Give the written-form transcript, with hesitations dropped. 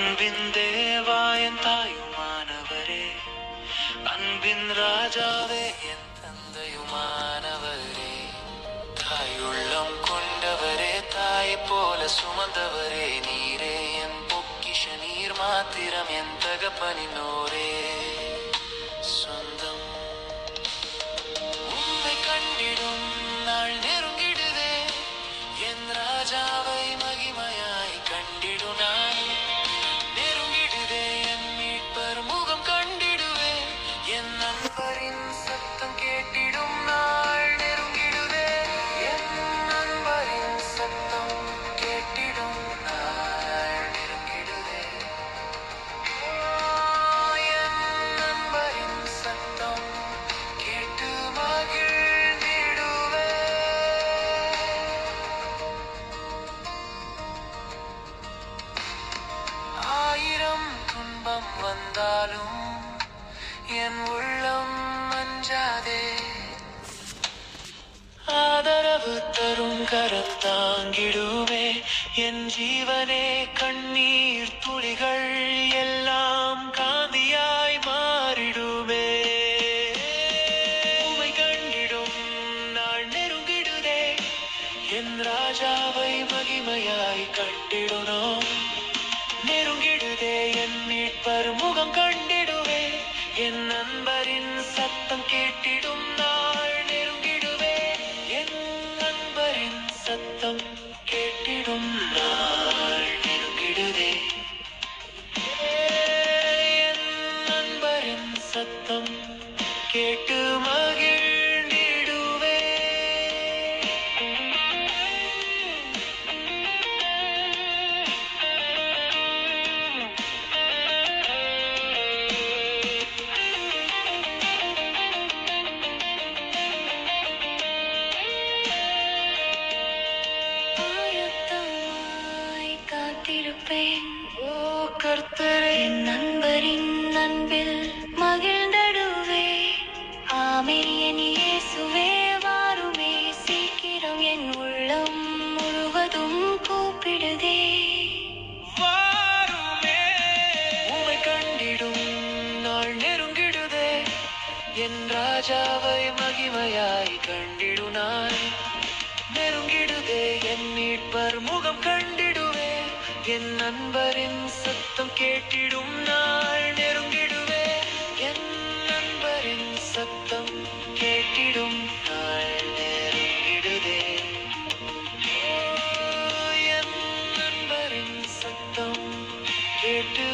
அன்பின் தேவாயன் தாயுமானவரே, அன்பின் ராஜாவே, என் தந்தையுமானவரே, தாயுள்ளம் கொண்டவரே, தாயை போல சுமந்தவரே, நீரே என் பொக்கிஷ, நீர் மாத்திரம் என் தகப்பனினோரே சொந்தம். உம்மை கண்டிடும் நாள் நெருங்கிடுதே, என் ராஜாவை மகிமையாய் கண்டிடு நான். நெருங்கிடுதே என் மீட்பர் முகம் கண்டிடுவே, என் நண்பரின் சத்தம் கேட்டிடும் நாள் நெருங்கிடுதே, என் நண்பரின் சத்தம் கேட்டிடும் நாள் நெருங்கிடுதே, என் நண்பரின் சத்தம் கேட்டு மகிழ்ந்திடுவே. ஆயிரம் துன்பம் வந்தாலும் என் உள்ளம் அஞ்சாதே, ஆதரவு தரும் கரம் தாங்கிடுவே, என் ஜீவனே கண்ணீர் துளிகள் எல்லாம் காந்தியாய் மாறிடுமே. உமை கண்டிடும் நாள் நெருங்கிடுதே, என் ராஜாவை மகிமையாய் கண்டிடுனோம். நெருங்கிடுதே என் மீட்பர் முகம் கண்டிடுவே, என் நண்பரின் சத்தம் கேட்டிடும் நாள் நெருங்கிடுவே, என் நண்பரின் சத்தம் கேட்டிடும் நாள் நெருங்கிடுதே, என் நண்பரின் சத்தம் கேட்டு மகிழ்ந்திடுவே. ஆயத்தமாய் காத்திருப்பேன், ஓ கர்த்தரே, என் நண்பரின் அன்பில் மகிழ்ந்திடுவே. ஆமென் என் இயேசுவே, வாருமே சீக்கிரம், என் உள்ளம் முழுவதும் கூப்பிடுதே. வாருமே, உம்மை கண்டிடும் நாள் நெருங்கிடுதே, என் ராஜாவை மகிமையாய் கண்டிடு நான். நெருங்கிடுதே என் மீட்பர் முகம் கண்டிடுவே, என் நண்பரின் சத்தம் கேட்டிடும் நாள் நெருங்கிடுவே, என் நண்பரின் சத்தம் கேட்டிடும் நாள் நெருங்கிடுதே, என் நண்பரின் சத்தம் கேட்டு